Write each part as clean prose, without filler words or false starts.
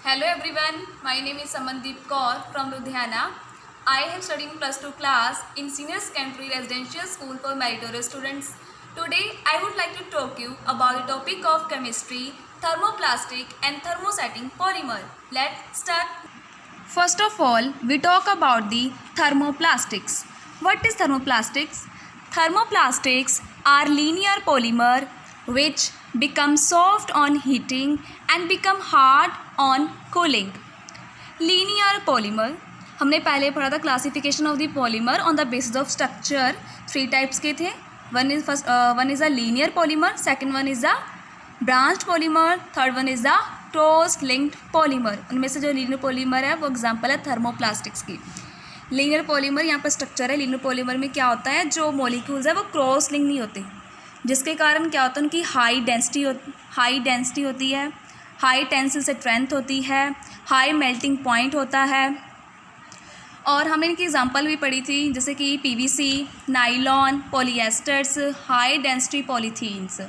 Hello everyone, my name is Samandeep Kaur from Ludhiana. I am studying plus 2 class in Senior Secondary Residential School for Meritorious Students. Today I would like to talk you about the topic of chemistry, thermoplastic and thermosetting polymer. Let's start. First of all, we talk about the thermoplastics. What is thermoplastics? Thermoplastics are linear polymer which become soft on heating and become hard on cooling. Linear polymer हमने पहले पढ़ा था classification of the polymer on the basis of structure. 3 types के थे. One is a linear polymer, second one is a branched polymer, third one is a cross linked polymer. उनमें से जो linear polymer है वो एग्जांपल है thermoplastics की. Linear polymer यहाँ पर स्ट्रक्चर है. लीनियर पॉलीमर में क्या होता है, जो मॉलिक्यूल्स है वो क्रॉस लिंक नहीं होते, जिसके कारण क्या होता है उनकी हाई डेंसिटी होती है, हाई टेंसिल स्ट्रेंथ होती है, हाई मेल्टिंग पॉइंट होता है. और हमने इनकी एग्जांपल भी पढ़ी थी, जैसे कि PVC, nylon, polyesters, high density polythenes.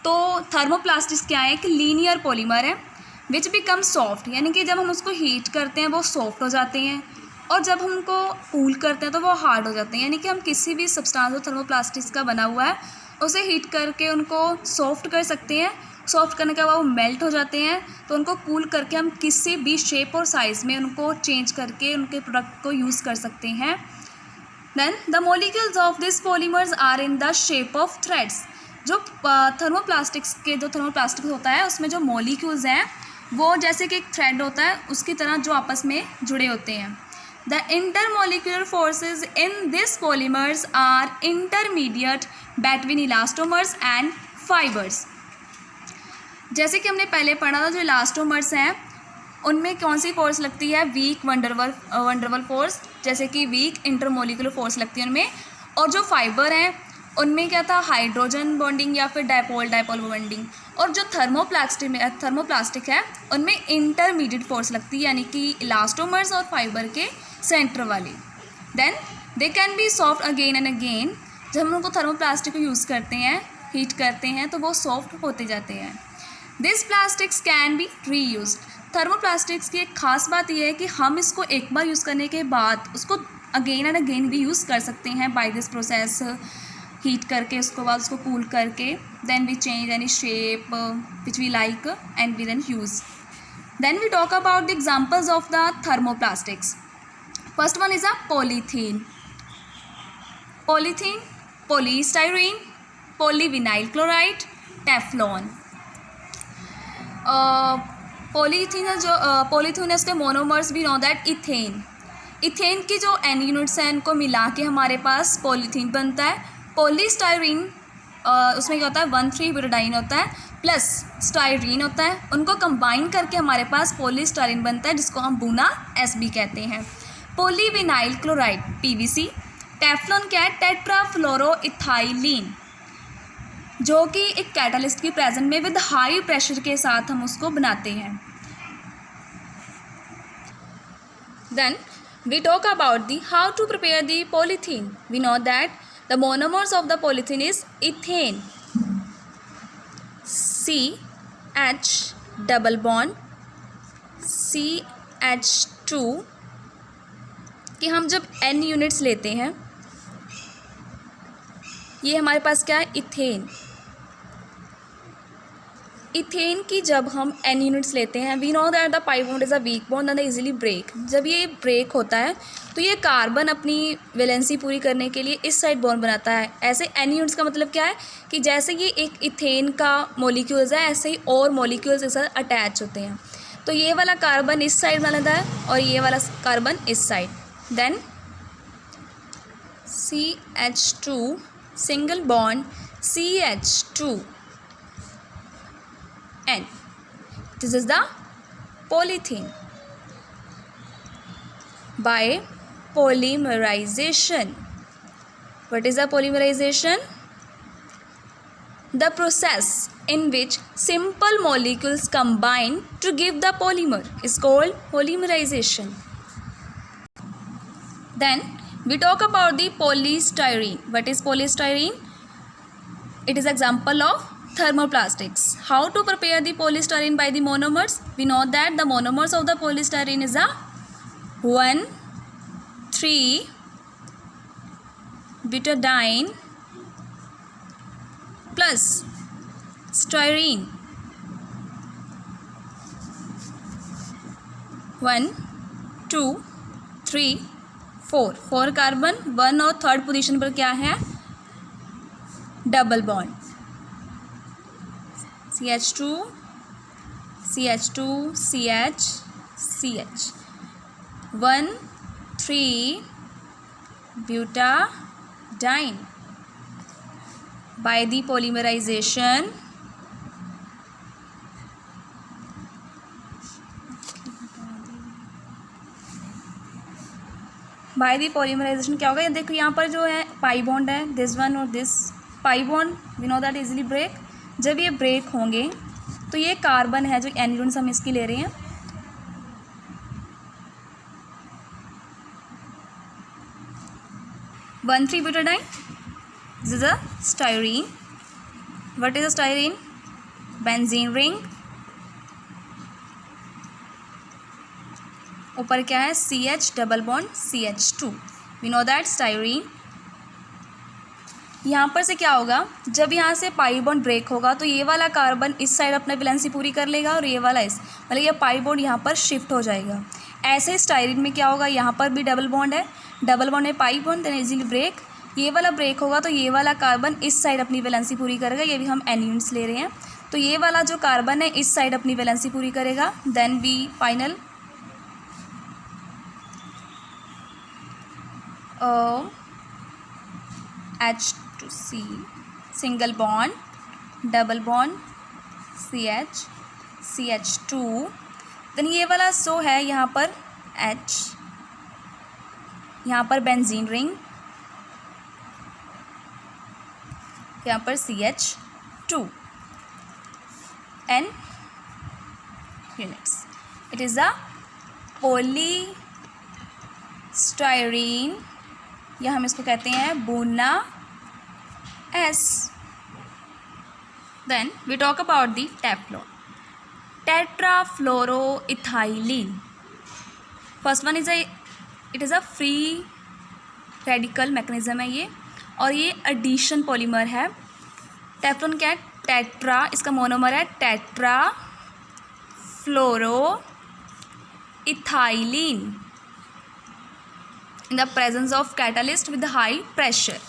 तो थर्मोप्लास्टिक्स क्या है, कि लीनियर पॉलीमर है विच बिकम सॉफ्ट, यानी कि जब हम उसको हीट करते हैं वो सॉफ्ट हो जाते हैं, और जब हम उनको कूल करते हैं तो वो हार्ड हो जाते हैं. यानी कि हम किसी भी सब्सटेंस जो थर्मोप्लास्टिक्स का बना हुआ है उसे हीट करके उनको सॉफ्ट कर सकते हैं. सॉफ्ट करने के बाद वो मेल्ट हो जाते हैं, तो उनको कूल करके हम किसी भी शेप और साइज़ में उनको चेंज करके उनके प्रोडक्ट को यूज़ कर सकते हैं. Then the molecules of this polymers are in the shape of threads. जो थर्मोप्लास्टिक्स होता है उसमें जो मॉलिक्यूल्स हैं वो जैसे कि एक थ्रेड होता है उसकी तरह जो आपस में जुड़े होते हैं. The intermolecular forces in this polymers are intermediate between elastomers and fibres. जैसे कि हमने पहले पढ़ा था, जो इलास्टोमर्स हैं उनमें कौन सी फोर्स लगती है, वीक वंडरवल फोर्स, जैसे कि वीक इंटरमोलिकुलर फोर्स लगती है उनमें. और जो फाइबर हैं उनमें क्या था, हाइड्रोजन बॉन्डिंग या फिर डायपोल बॉन्डिंग. और जो थर्मोप्लास्टिक है उनमें इंटरमीडिएट फोर्स लगती है, यानी कि इलास्टोमर्स और फाइबर के सेंटर वाली. Then they can be soft again and again. जब हम उनको थर्मोप्लास्टिक को यूज़ करते हैं, हीट करते हैं, तो वो सॉफ्ट होते जाते हैं. This plastics can be reused. Thermoplastics की एक खास बात यह है कि हम इसको एक बार यूज़ करने के बाद उसको अगेन एंड अगेन भी यूज़ कर सकते हैं बाय दिस प्रोसेस. हीट करके उसके बाद उसको कूल करके then we change any shape which we like and we then use. Then we talk about the examples of the thermoplastics. First one is a polythene, polystyrene, polyvinyl chloride, Teflon. Polythene है उसके monomers भी know that ethane की जो N units हैं इनको मिला के हमारे पास पॉलीथीन बनता है. पॉलीस्टाइरीन उसमें क्या होता है, 1,3-ब्यूटाडाइन होता है प्लस स्टाइरीन होता है. उनको कंबाइन करके हमारे पास पॉलीस्टाइरीन बनता है, जिसको हम बूना एसबी कहते हैं. Polyvinyl chloride PVC. टेफ्लॉन क्या है, टेट्राफ्लोरोइथाइलीन, जो कि एक कैटालिस्ट की प्रेजेंस में विद हाई प्रेशर के साथ हम उसको बनाते हैं. Then we talk about the how to prepare the polythene. We know that the monomers of the polythene is ethene, CH double bond CH2 कि हम जब N यूनिट्स लेते हैं, ये हमारे पास क्या है, इथेन की जब हम N यूनिट्स लेते हैं, we know that the pi bond is a weak bond and easily break. जब ये ब्रेक होता है तो ये कार्बन अपनी वैलेंसी पूरी करने के लिए इस साइड बॉन्ड बनाता है. ऐसे N यूनिट्स का मतलब क्या है, कि जैसे ये एक इथेन का मॉलिक्यूल्स है ऐसे ही और मॉलिक्यूल्स के साथ अटैच होते हैं. तो ये वाला कार्बन इस साइड बनाता है और ये वाला कार्बन इस side. Then CH2 single bond CH2 N. This is the polythene. By polymerization. What is the polymerization? The process in which simple molecules combine to give the polymer is called polymerization. Then we talk about the polystyrene. What is polystyrene? It is example of thermoplastics. How to prepare the polystyrene by the monomers? We know that the monomers of the polystyrene is a 1,3-butadiene plus styrene. 1 2 3 4 carbon, 1 और 3rd position पर क्या है? Double bond CH2 CH2 CH CH 1,3-butadiene. By the polymerization क्या होगा? देखो यहाँ पर जो है पाई बॉन्ड है, दिस वन और this pi bond we know that easily break. जब ये ब्रेक होंगे तो ये कार्बन है जो एन यूनिट्स हम इसकी ले रहे हैं. One 3-butadiene. This is a styrene. What is a styrene? Benzene ring. ऊपर क्या है? CH double bond CH2. We know that styrene. यहाँ पर से क्या होगा? जब यहाँ से पाई बॉन्ड ब्रेक होगा तो ये वाला कार्बन इस साइड अपना वैलेंसी पूरी कर लेगा और ये वाला इस, मतलब ये पाई बॉन्ड यहाँ पर शिफ्ट हो जाएगा. ऐसे स्टाइरिन में क्या होगा? यहाँ पर भी डबल बॉन्ड है, डबल बॉन्ड है pi bond, then easily break. ये वाला ब्रेक होगा तो ये वाला कार्बन इस साइड अपनी वैलेंसी पूरी करेगा. ये भी हम एन यूनिट्स ले रहे हैं, तो ये वाला जो कार्बन है इस साइड अपनी वैलेंसी पूरी करेगा. Then we final H2C single bond double bond CH CH2. Then ये वाला सो है यहाँ पर H, यहाँ पर बेंजीन रिंग, यहाँ पर CH2 N units. It is a polystyrene, या हम इसको कहते हैं बोना S. Then we talk about the Teflon. Tetrafluoroethylene. First one is it is a free radical mechanism है ये, और ये addition polymer है. टेफ्लॉन क्या है? टेट्रा, इसका मोनोमर है tetrafluoroethylene in the presence of catalyst with high pressure.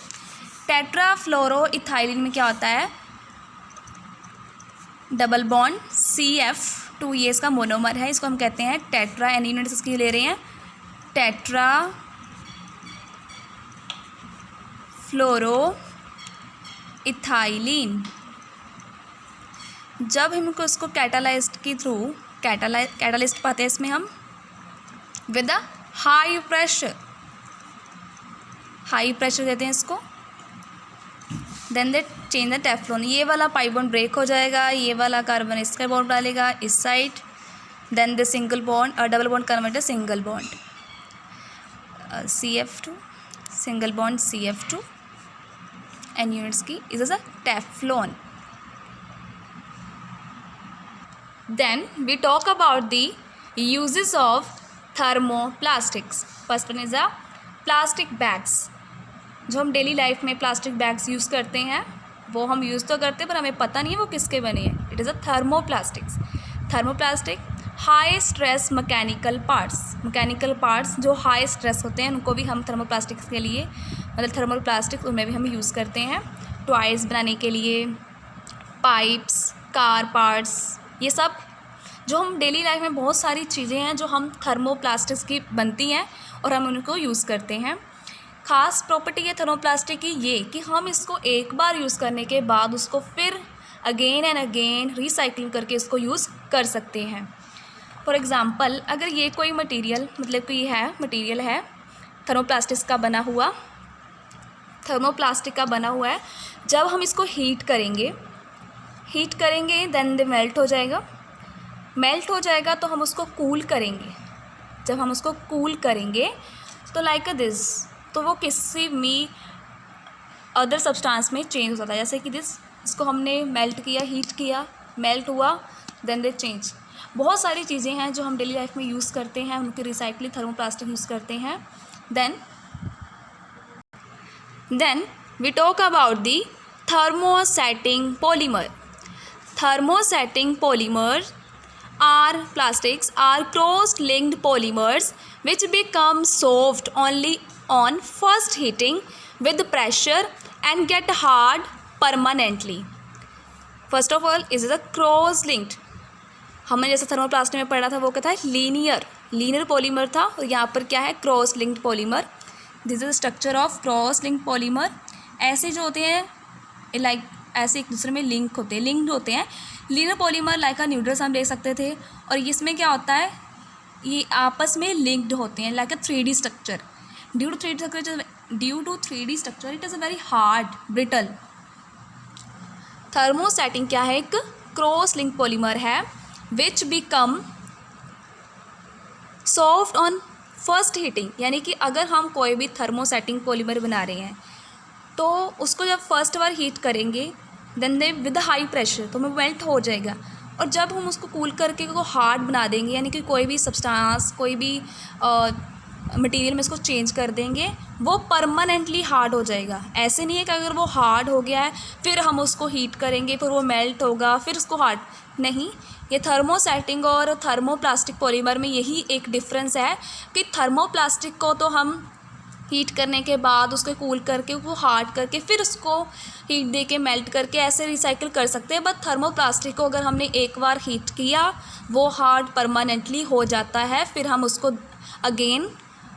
टेट्राफ्लोरोइथाइलिन में क्या होता है? डबल बॉन्ड CF2, ये इसका मोनोमर है, इसको हम कहते हैं टेट्रा. एन यूनिट्स इसकी ले रहे हैं टेट्राफ्लोरोइथाइलिन. जब हमको इसको कैटालाइस्ट के थ्रू कैटालिस्ट पाते हैं इसमें हम विद द हाई प्रेशर देते हैं इसको. Then they change the Teflon. ये वाला पाई बॉन्ड ब्रेक हो जाएगा, ये वाला कार्बन इसका बॉन्ड डालेगा इस side. Then the single bond और double bond convert single bond CF2 single bond CF2 n units की is a Teflon. Then we talk about the uses of thermoplastics. First one is a plastic bags. जो हम daily life में plastic bags use करते हैं वो हम use तो करते हैं पर हमें पता नहीं है वो किसके बने हैं. It is a thermoplastics. Thermoplastic high stress mechanical parts जो हाई स्ट्रेस होते हैं उनको भी हम थर्मोप्लास्टिक्स के लिए, मतलब थर्मोप्लास्टिक्स उनमें भी हम यूज़ करते हैं. टॉयज़ बनाने के लिए, पाइप्स, कार पार्ट्स, ये सब जो हम डेली लाइफ में बहुत सारी चीज़ें हैं जो हम थर्मोप्लास्टिक्स की बनती हैं और हम उनको यूज़ करते हैं. ख़ास प्रॉपर्टी है थर्मोप्लास्टिक की ये कि हम इसको एक बार यूज़ करने के बाद उसको फिर अगेन एंड अगेन रिसाइकलिंग करके इसको यूज़ कर सकते हैं. फॉर एग्ज़ाम्पल अगर ये कोई मटेरियल, मतलब कि मटेरियल है थर्मोप्लास्टिक का बना हुआ है, जब हम इसको हीट करेंगे देन दे मेल्ट हो जाएगा तो हम उसको कूल करेंगे. जब हम उसको कूल करेंगे तो लाइक दिस, तो वो किसी भी अदर सब्सटेंस में चेंज हो जाता है. जैसे कि दिस इसको हमने मेल्ट किया, हीट किया, मेल्ट हुआ, देन दे चेंज। बहुत सारी चीज़ें हैं जो हम डेली लाइफ में यूज़ करते हैं, उनके रिसाइकलिंग थर्मोप्लास्टिक यूज़ करते हैं। Then we talk about the thermosetting polymer. Thermosetting polymers are plastics are cross-linked polymers which become soft only on first heating with pressure and get hard permanently. First of all is the cross-linked. हमने जैसे thermoplastic में पढ़ा था वो क्या था, linear polymer था, और यहाँ पर क्या है, cross linked polymer. This is structure of cross linked polymer. ऐसे जो होते हैं लाइक ऐसे एक दूसरे में लिंक्ड होते हैं। लीनियर पॉलीमर लाइक न्यूडल्स हम ले सकते थे, और इसमें क्या होता है, ये आपस में लिंक्ड होते हैं like a 3D structure. Due to 3D structure it is a very hard brittle. Thermosetting क्या है, एक क्रॉस लिंक पॉलीमर है which become soft on first heating, यानी कि अगर हम कोई भी थर्मोसेटिंग पॉलीमर बना रहे हैं तो उसको जब फर्स्ट बार हीट करेंगे then they with high pressure तो वो मेल्ट हो जाएगा, और जब हम उसको कूल करके को हार्ड बना देंगे, यानी कि कोई भी सब्सटेंस, कोई भी मटेरियल में इसको चेंज कर देंगे, वो परमानेंटली हार्ड हो जाएगा। ऐसे नहीं है कि अगर वो हार्ड हो गया है फिर हम उसको हीट करेंगे फिर वो मेल्ट होगा फिर उसको हार्ड, नहीं। ये थर्मोसेटिंग और थर्मोप्लास्टिक पॉलीमर में यही एक डिफरेंस है कि थर्मोप्लास्टिक को तो हम हीट करने के बाद उसको कूल करके वो हार्ड करके फिर उसको हीट दे के मेल्ट करके ऐसे रिसाइकिल कर सकते हैं, बट थर्मोप्लास्टिक को अगर हमने एक बार हीट किया वो हार्ड परमानेंटली हो जाता है, फिर हम उसको अगेन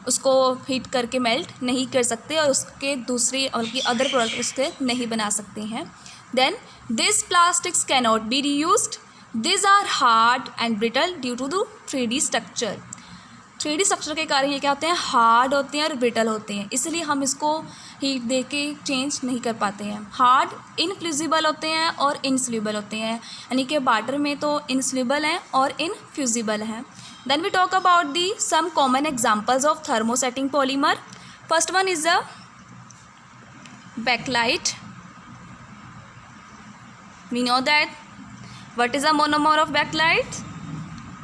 उसको हीट करके मेल्ट नहीं कर सकते और उसके दूसरी बल्कि अदर प्रोडक्ट उसके नहीं बना सकते हैं। Then this plastics cannot be reused, this are hard and brittle due to the 3D structure. 3D structure के कारण ये क्या होते हैं, हार्ड होते हैं और ब्रिटल होते हैं, इसलिए हम इसको हीट दे के चेंज नहीं कर पाते हैं। हार्ड इनफ्यूजिबल होते हैं और इनसल्यूबल होते हैं, यानी कि वाटर में तो इनसल्यूबल हैं और इनफ्यूजिबल हैं। Then we talk about the some common examples of thermosetting polymer. First one is the bakelite. We know that what is a monomer of bakelite?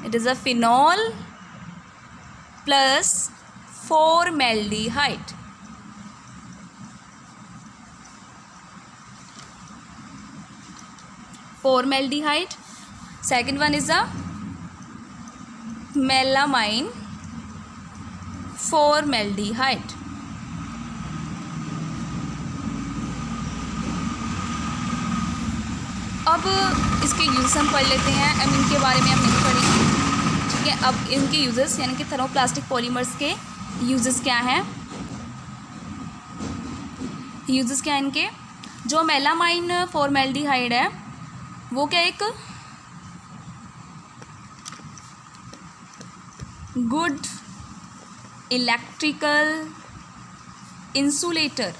It is a phenol plus formaldehyde. Formaldehyde. Second one is a melamine formaldehyde. अब इसके use हम पढ़ लेते हैं। अब इनके बारे में हम नहीं पढ़ेंगे, ठीक है। अब इनके यूज़ेस यानी कि थर्मोप्लास्टिक पॉलीमर्स के यूज़ेस क्या हैं, यूज़ेस क्या हैं इनके। जो मेलामाइन फॉर्मेल्डिहाइड है वो क्या एक good electrical insulator,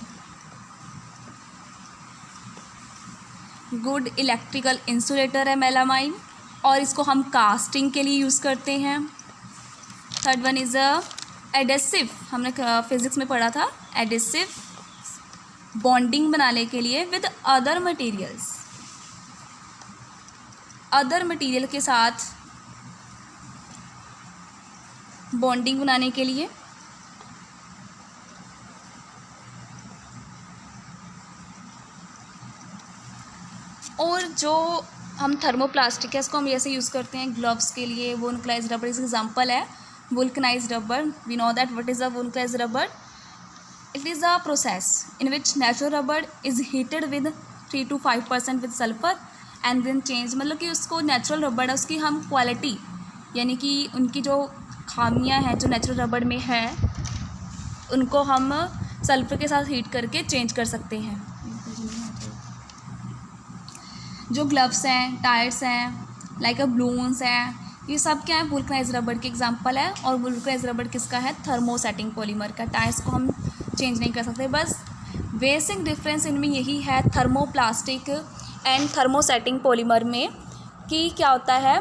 good electrical insulator है मेलामाइन, और इसको हम कास्टिंग के लिए यूज़ करते हैं। थर्ड वन इज़ एडेसिव, हमने फिज़िक्स में पढ़ा था, एडेसिव बॉन्डिंग बनाने के लिए with other materials, other material के साथ बॉन्डिंग बनाने के लिए। और जो हम थर्मोप्लास्टिक है इसको हम ऐसे यूज़ करते हैं ग्लव्स के लिए। वुल्कनाइज्ड रबर इसका एग्जांपल है, vulcanised rubber. We know that what is a vulcanised rubber. It is a process in which natural rubber is heated with 3 to 5% with sulphur and then change, मतलब कि उसको natural rubber है उसकी हम quality यानी कि उनकी जो खामियां हैं जो नेचुरल रबर में है उनको हम सल्फर के साथ हीट करके चेंज कर सकते हैं। जो ग्लव्स हैं, टायर्स हैं, लाइक अ बलून्स हैं, ये सब क्या है वुल्कनाइज्ड रबर के एग्जांपल है। और वुल्कनाइज्ड रबर किसका है, थर्मोसेटिंग पॉलीमर का। टायर्स को हम चेंज नहीं कर सकते, बस बेसिक डिफरेंस इनमें यही है थर्मोप्लास्टिक एंड थर्मोसेटिंग पॉलीमर में कि क्या होता है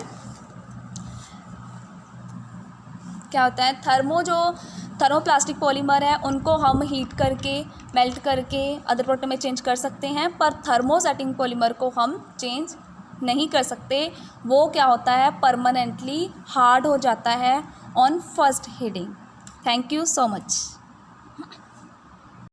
थर्मोप्लास्टिक पॉलीमर है उनको हम हीट करके मेल्ट करके अदर प्रोडक्ट में चेंज कर सकते हैं, पर थर्मोसेटिंग पॉलीमर को हम चेंज नहीं कर सकते। वो क्या होता है, परमानेंटली हार्ड हो जाता है on first heating. Thank you so much.